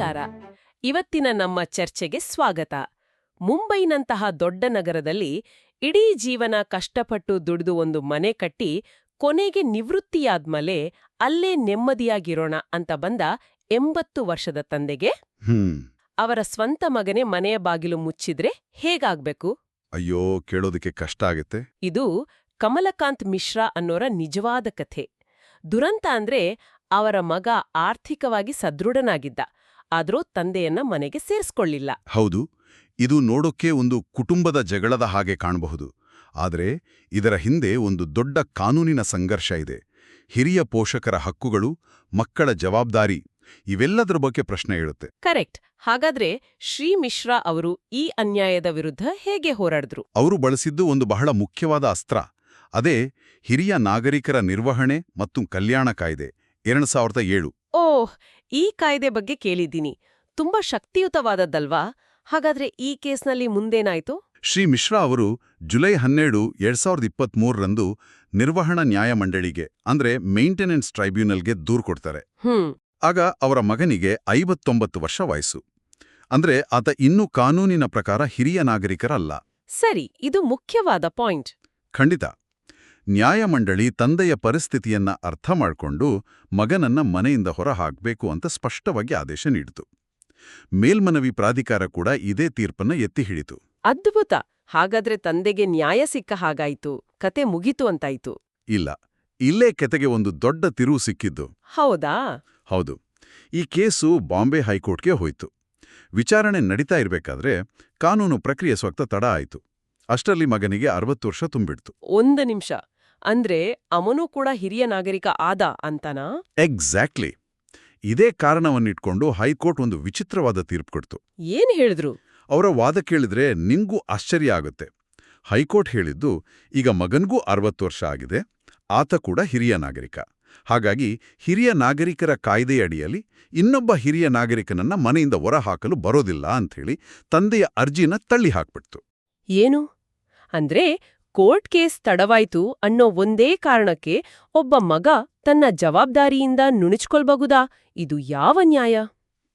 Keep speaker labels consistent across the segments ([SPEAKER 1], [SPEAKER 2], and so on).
[SPEAKER 1] ನಮಸ್ಕಾರ. ಇವತ್ತಿನ ನಮ್ಮ ಚರ್ಚೆಗೆ ಸ್ವಾಗತ. ಮುಂಬೈನಂತಹ ದೊಡ್ಡ ನಗರದಲ್ಲಿ ಇಡೀ ಜೀವನ ಕಷ್ಟಪಟ್ಟು ದುಡಿದು ಒಂದು ಮನೆ ಕಟ್ಟಿ ಕೊನೆಗೆ ನಿವೃತ್ತಿಯಾದ್ಮೇಲೆ ಅಲ್ಲೇ ನೆಮ್ಮದಿಯಾಗಿರೋಣ ಅಂತ ಬಂದ 80 ವರ್ಷದ ತಂದೆಗೆ ಅವರ ಸ್ವಂತ ಮಗನೇ ಮನೆಯ ಬಾಗಿಲು ಮುಚ್ಚಿದ್ರೆ ಹೇಗಾಗ್ಬೇಕು?
[SPEAKER 2] ಅಯ್ಯೋ, ಕೇಳೋದಕ್ಕೆ ಕಷ್ಟ ಆಗತ್ತೆ.
[SPEAKER 1] ಇದು ಕಮಲಕಾಂತ್ ಮಿಶ್ರಾ ಅನ್ನೋರ ನಿಜವಾದ ಕಥೆ. ದುರಂತ ಅಂದ್ರೆ ಅವರ ಮಗ ಆರ್ಥಿಕವಾಗಿ ಸದೃಢನಾಗಿದ್ದ, ಆದ್ರೂ ತಂದೆಯನ್ನ ಮನೆಗೆ ಸೇರಿಸ್ಕೊಳ್ಳಿಲ್ಲ.
[SPEAKER 2] ಹೌದು, ಇದು ನೋಡೋಕೆ ಒಂದು ಕುಟುಂಬದ ಜಗಳದ ಹಾಗೆ ಕಾಣಬಹುದು. ಆದರೆ ಇದರ ಹಿಂದೆ ಒಂದು ದೊಡ್ಡ ಕಾನೂನಿನ ಸಂಘರ್ಷ ಇದೆ. ಹಿರಿಯ ಪೋಷಕರ ಹಕ್ಕುಗಳು, ಮಕ್ಕಳ ಜವಾಬ್ದಾರಿ, ಇವೆಲ್ಲದರ ಬಗ್ಗೆ ಪ್ರಶ್ನೆ ಏಳುತ್ತೆ.
[SPEAKER 1] ಕರೆಕ್ಟ್. ಹಾಗಾದ್ರೆ ಶ್ರೀ ಮಿಶ್ರಾ ಅವರು ಈ ಅನ್ಯಾಯದ ವಿರುದ್ಧ ಹೇಗೆ ಹೋರಾಡಿದ್ರು?
[SPEAKER 2] ಅವರು ಬಳಸಿದ್ದು ಒಂದು ಬಹಳ ಮುಖ್ಯವಾದ ಅಸ್ತ್ರ. ಅದೇ ಹಿರಿಯ ನಾಗರಿಕರ ನಿರ್ವಹಣೆ ಮತ್ತು ಕಲ್ಯಾಣ ಕಾಯ್ದೆ 2007.
[SPEAKER 1] ಓಹ್, ಈ ಕಾಯ್ದೆ ಬಗ್ಗೆ ಕೇಳಿದ್ದೀನಿ. ತುಂಬಾ ಶಕ್ತಿಯುತವಾದದ್ದಲ್ವಾ? ಹಾಗಾದ್ರೆ ಈ ಕೇಸ್ನಲ್ಲಿ ಮುಂದೇನಾಯ್ತು?
[SPEAKER 2] ಶ್ರೀ ಮಿಶ್ರಾ ಅವರು ಜುಲೈ 12, 2023ರಂದು ನಿರ್ವಹಣಾ ನ್ಯಾಯಮಂಡಳಿಗೆ ಅಂದ್ರೆ ಮೇಂಟೆನೆನ್ಸ್ ಟ್ರೈಬ್ಯುನಲ್ಗೆ ದೂರು ಕೊಡ್ತಾರೆ. ಆಗ ಅವರ ಮಗನಿಗೆ 59 ವರ್ಷ ವಯಸ್ಸು. ಅಂದ್ರೆ ಆತ ಇನ್ನೂ ಕಾನೂನಿನ ಪ್ರಕಾರ ಹಿರಿಯ ನಾಗರಿಕರಲ್ಲ.
[SPEAKER 1] ಸರಿ, ಇದು ಮುಖ್ಯವಾದ ಪಾಯಿಂಟ್.
[SPEAKER 2] ಖಂಡಿತ. ನ್ಯಾಯಮಂಡಳಿ ತಂದೆಯ ಪರಿಸ್ಥಿತಿಯನ್ನ ಅರ್ಥ ಮಾಡಿಕೊಂಡು ಮಗನನ್ನ ಮನೆಯಿಂದ ಹೊರ ಹಾಕಬೇಕು ಅಂತ ಸ್ಪಷ್ಟವಾಗಿ ಆದೇಶ ನೀಡಿತು. ಮೇಲ್ಮನವಿ ಪ್ರಾಧಿಕಾರ ಕೂಡ ಇದೇ ತೀರ್ಪನ್ನ ಎತ್ತಿ ಹಿಡಿತು.
[SPEAKER 1] ಅದ್ಭುತ. ಹಾಗಾದ್ರೆ ತಂದೆಗೆ ನ್ಯಾಯ ಸಿಕ್ಕ ಹಾಗಾಯ್ತು, ಕತೆ ಮುಗೀತು ಅಂತಾಯ್ತು?
[SPEAKER 2] ಇಲ್ಲ, ಇಲ್ಲೇ ಕತೆಗೆ ಒಂದು ದೊಡ್ಡ ತಿರುವು ಸಿಕ್ಕಿದ್ದು.
[SPEAKER 1] ಹೌದಾ?
[SPEAKER 2] ಹೌದು. ಈ ಕೇಸು ಬಾಂಬೆ ಹೈಕೋರ್ಟ್ಗೆ ಹೋಯ್ತು. ವಿಚಾರಣೆ ನಡೀತಾ ಇರ್ಬೇಕಾದ್ರೆ ಕಾನೂನು ಪ್ರಕ್ರಿಯೆ ಸ್ವಕ್ತ ತಡ ಆಯ್ತು. ಅಷ್ಟರಲ್ಲಿ ಮಗನಿಗೆ 60 ವರ್ಷ ತುಂಬಿಡ್ತು.
[SPEAKER 1] ಒಂದು ನಿಮಿಷ, ಅಂದ್ರೆ ಅವನೂ ಕೂಡ ಹಿರಿಯ ನಾಗರಿಕ ಆದ ಅಂತನಾ?
[SPEAKER 2] ಎಕ್ಸಾಕ್ಟ್ಲಿ. ಇದೇ ಕಾರಣವನ್ನಿಟ್ಕೊಂಡು ಹೈಕೋರ್ಟ್ ಒಂದು ವಿಚಿತ್ರವಾದ ತೀರ್ಪು ಕೊಡ್ತು.
[SPEAKER 1] ಏನ್ ಹೇಳಿದ್ರು?
[SPEAKER 2] ಅವರ ವಾದ ಕೇಳಿದ್ರೆ ನಿಂಗೂ ಆಶ್ಚರ್ಯ ಆಗುತ್ತೆ. ಹೈಕೋರ್ಟ್ ಹೇಳಿದ್ದು, ಈಗ ಮಗನ್ಗೂ 60 ವರ್ಷ ಆಗಿದೆ, ಆತ ಕೂಡ ಹಿರಿಯ ನಾಗರಿಕ. ಹಾಗಾಗಿ ಹಿರಿಯ ನಾಗರಿಕರ ಕಾಯ್ದೆಯಡಿಯಲ್ಲಿ ಇನ್ನೊಬ್ಬ ಹಿರಿಯ ನಾಗರಿಕನನ್ನ ಮನೆಯಿಂದ ಹೊರಹಾಕಲು ಬರೋದಿಲ್ಲ ಅಂಥೇಳಿ ತಂದೆಯ ಅರ್ಜಿನ ತಳ್ಳಿ ಹಾಕ್ಬಿಡ್ತು.
[SPEAKER 1] ಏನು ಅಂದ್ರೆ ಕೋರ್ಟ್ ಕೇಸ್ ತಡವಾಯ್ತು ಅನ್ನೋ ಒಂದೇ ಕಾರಣಕ್ಕೆ ಒಬ್ಬ ಮಗ ತನ್ನ ಜವಾಬ್ದಾರಿಯಿಂದ ನುಣುಚ್ಕೊಳ್ಬಹುದಾ? ಇದು ಯಾವ ನ್ಯಾಯ?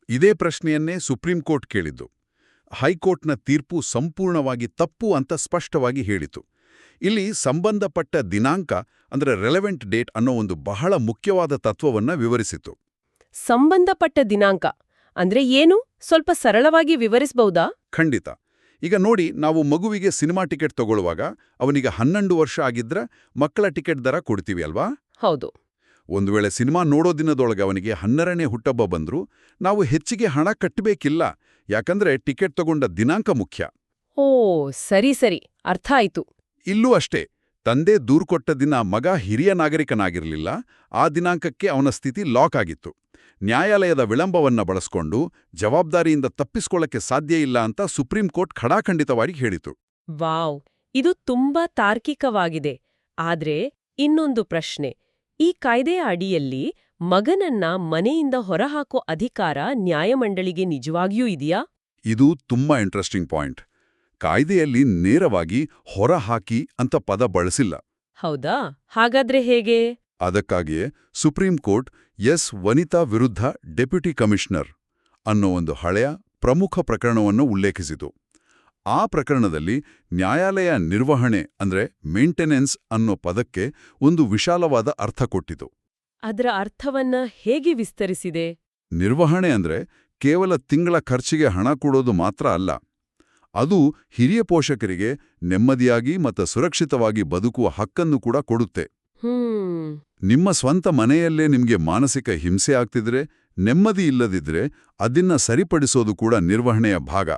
[SPEAKER 2] ಇದೇ ಪ್ರಶ್ನೆಯನ್ನೇ ಸುಪ್ರೀಂ ಕೋರ್ಟ್ ಕೇಳಿದ್ದು. ಹೈಕೋರ್ಟ್ನ ತೀರ್ಪು ಸಂಪೂರ್ಣವಾಗಿ ತಪ್ಪು ಅಂತ ಸ್ಪಷ್ಟವಾಗಿ ಹೇಳಿತು. ಇಲ್ಲಿ ಸಂಬಂಧಪಟ್ಟ ದಿನಾಂಕ ಅಂದ್ರೆ ರೆಲೆವೆಂಟ್ ಡೇಟ್ ಅನ್ನೋ ಒಂದು ಬಹಳ ಮುಖ್ಯವಾದ ತತ್ವವನ್ನ ವಿವರಿಸಿತು.
[SPEAKER 1] ಸಂಬಂಧಪಟ್ಟ ದಿನಾಂಕ ಅಂದ್ರೆ ಏನು? ಸ್ವಲ್ಪ ಸರಳವಾಗಿ ವಿವರಿಸಬಹುದಾ?
[SPEAKER 2] ಖಂಡಿತ. ಈಗ ನೋಡಿ, ನಾವು ಮಗುವಿಗೆ ಸಿನಿಮಾ ಟಿಕೆಟ್ ತಗೊಳ್ಳುವಾಗ ಅವನಿಗೆ 12 ವರ್ಷ ಆಗಿದ್ರ ಮಕ್ಕಳ ಟಿಕೆಟ್ ದರ ಕೊಡ್ತೀವಿ ಅಲ್ವಾ?
[SPEAKER 1] ಹೌದು.
[SPEAKER 2] ಒಂದು ವೇಳೆ ಸಿನಿಮಾ ನೋಡೋ ದಿನದೊಳಗೆ ಅವನಿಗೆ 12ನೇ ಹುಟ್ಟಬ್ಬ ಬಂದ್ರು ನಾವು ಹೆಚ್ಚಿಗೆ ಹಣ ಕಟ್ಟಬೇಕಿಲ್ಲ, ಯಾಕಂದ್ರೆ ಟಿಕೆಟ್ ತಗೊಂಡ ದಿನಾಂಕ ಮುಖ್ಯ.
[SPEAKER 1] ಓ, ಸರಿ ಸರಿ, ಅರ್ಥ ಆಯ್ತು.
[SPEAKER 2] ಇಲ್ಲೂ ಅಷ್ಟೇ. ತಂದೆ ದೂರು ಕೊಟ್ಟ ದಿನ ಮಗ ಹಿರಿಯ ನಾಗರಿಕನಾಗಿರಲಿಲ್ಲ, ಆ ದಿನಾಂಕಕ್ಕೆ ಅವನ ಸ್ಥಿತಿ ಲಾಕ್ ಆಗಿತ್ತು. ನ್ಯಾಯಾಲಯದ ವಿಳಂಬವನ್ನ ಬಳಸ್ಕೊಂಡು ಜವಾಬ್ದಾರಿಯಿಂದ ತಪ್ಪಿಸ್ಕೊಳ್ಳಕ್ಕೆ ಸಾಧ್ಯ ಇಲ್ಲ ಅಂತ ಸುಪ್ರೀಂ ಕೋರ್ಟ್ ಖಡಾಖಂಡಿತವಾಗಿ ಹೇಳಿತು.
[SPEAKER 1] ವಾವ್, ಇದು ತುಂಬಾ ತಾರ್ಕಿಕವಾಗಿದೆ. ಆದ್ರೆ ಇನ್ನೊಂದು ಪ್ರಶ್ನೆ, ಈ ಕಾಯ್ದೆಯ ಅಡಿಯಲ್ಲಿ ಮಗನನ್ನ ಮನೆಯಿಂದ ಹೊರಹಾಕೋ ಅಧಿಕಾರ ನ್ಯಾಯಮಂಡಳಿಗೆ ನಿಜವಾಗಿಯೂ ಇದೆಯಾ?
[SPEAKER 2] ಇದು ತುಂಬಾ ಇಂಟ್ರೆಸ್ಟಿಂಗ್ ಪಾಯಿಂಟ್. ಕಾಯ್ದೆಯಲ್ಲಿ ನೇರವಾಗಿ ಹೊರಹಾಕಿ ಅಂತ ಪದ ಬಳಸಿಲ್ಲ.
[SPEAKER 1] ಹೌದಾ? ಹಾಗಾದ್ರೆ ಹೇಗೆ?
[SPEAKER 2] ಅದಕ್ಕಾಗಿಯೇ ಸುಪ್ರೀಂ ಕೋರ್ಟ್ ಎಸ್ ವನಿತಾ ವಿರುದ್ಧ ಡೆಪ್ಯೂಟಿ ಕಮಿಷನರ್ ಅನ್ನೋ ಒಂದು ಹಳೆಯ ಪ್ರಮುಖ ಪ್ರಕರಣವನ್ನು ಉಲ್ಲೇಖಿಸಿತು. ಆ ಪ್ರಕರಣದಲ್ಲಿ ನ್ಯಾಯಾಲಯ ನಿರ್ವಹಣೆ ಅಂದ್ರೆ ಮೇಂಟೆನೆನ್ಸ್ ಅನ್ನೋ ಪದಕ್ಕೆ ಒಂದು ವಿಶಾಲವಾದ ಅರ್ಥ ಕೊಟ್ಟಿತು.
[SPEAKER 1] ಅದರ ಅರ್ಥವನ್ನ ಹೇಗೆ ವಿಸ್ತರಿಸಿದೆ?
[SPEAKER 2] ನಿರ್ವಹಣೆ ಅಂದ್ರೆ ಕೇವಲ ತಿಂಗಳ ಖರ್ಚಿಗೆ ಹಣ ಕೊಡೋದು ಮಾತ್ರ ಅಲ್ಲ. ಅದು ಹಿರಿಯ ಪೋಷಕರಿಗೆ ನೆಮ್ಮದಿಯಾಗಿ ಮತ್ತು ಸುರಕ್ಷಿತವಾಗಿ ಬದುಕುವ ಹಕ್ಕನ್ನು ಕೂಡ ಕೊಡುತ್ತೆ. ನಿಮ್ಮ ಸ್ವಂತ ಮನೆಯಲ್ಲೇ ನಿಮ್ಗೆ ಮಾನಸಿಕ ಹಿಂಸೆ ಆಗ್ತಿದ್ರೆ, ನೆಮ್ಮದಿ ಇಲ್ಲದಿದ್ರೆ ಅದನ್ನ ಸರಿಪಡಿಸೋದು ಕೂಡ ನಿರ್ವಹಣೆಯ ಭಾಗ.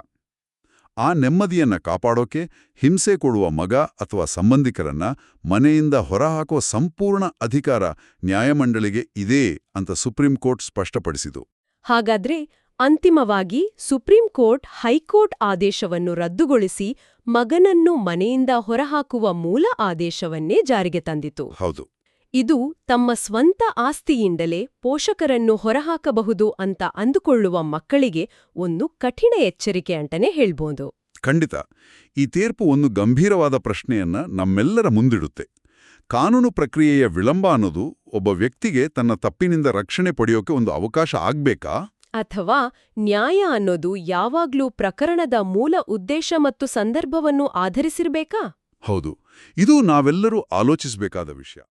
[SPEAKER 2] ಆ ನೆಮ್ಮದಿಯನ್ನ ಕಾಪಾಡೋಕೆ ಹಿಂಸೆ ಕೊಡುವ ಮಗ ಅಥವಾ ಸಂಬಂಧಿಕರನ್ನ ಮನೆಯಿಂದ ಹೊರಹಾಕೋ ಸಂಪೂರ್ಣ ಅಧಿಕಾರ ನ್ಯಾಯಮಂಡಳಿಗೆ ಇದೆ ಅಂತ ಸುಪ್ರೀಂ ಕೋರ್ಟ್ ಸ್ಪಷ್ಟಪಡಿಸಿತು.
[SPEAKER 1] ಹಾಗಾದ್ರೆ ಅಂತಿಮವಾಗಿ ಸುಪ್ರೀಂ ಕೋರ್ಟ್ ಹೈಕೋರ್ಟ್ ಆದೇಶವನ್ನು ರದ್ದುಗೊಳಿಸಿ ಮಗನನ್ನು ಮನೆಯಿಂದ ಹೊರಹಾಕುವ ಮೂಲ ಆದೇಶವನ್ನೇ ಜಾರಿಗೆ ತಂದಿತು.
[SPEAKER 2] ಹೌದು.
[SPEAKER 1] ಇದು ತಮ್ಮ ಸ್ವಂತ ಆಸ್ತಿಯಿಂದಲೇ ಪೋಷಕರನ್ನು ಹೊರಹಾಕಬಹುದು ಅಂತ ಅಂದುಕೊಳ್ಳುವ ಮಕ್ಕಳಿಗೆ ಒಂದು ಕಠಿಣ ಎಚ್ಚರಿಕೆ ಅಂತಾನೆ ಹೇಳ್ಬೋದು.
[SPEAKER 2] ಖಂಡಿತ. ಈ ತೀರ್ಪು ಒಂದು ಗಂಭೀರವಾದ ಪ್ರಶ್ನೆಯನ್ನ ನಮ್ಮೆಲ್ಲರ ಮುಂದಿಡುತ್ತೆ. ಕಾನೂನು ಪ್ರಕ್ರಿಯೆಯ ವಿಳಂಬ ಅನ್ನೋದು ಒಬ್ಬ ವ್ಯಕ್ತಿಗೆ ತನ್ನ ತಪ್ಪಿನಿಂದ ರಕ್ಷಣೆ ಪಡೆಯೋಕೆ ಒಂದು ಅವಕಾಶ ಆಗ್ಬೇಕಾ?
[SPEAKER 1] ಅಥವಾ ನ್ಯಾಯ ಅನ್ನೋದು ಯಾವಾಗ್ಲೂ ಪ್ರಕರಣದ ಮೂಲ ಉದ್ದೇಶ ಮತ್ತು ಸಂದರ್ಭವನ್ನು ಆಧರಿಸಿರ್ಬೇಕಾ?
[SPEAKER 2] ಹೌದು, ಇದು ನಾವೆಲ್ಲರೂ ಆಲೋಚಿಸಬೇಕಾದ ವಿಷಯ.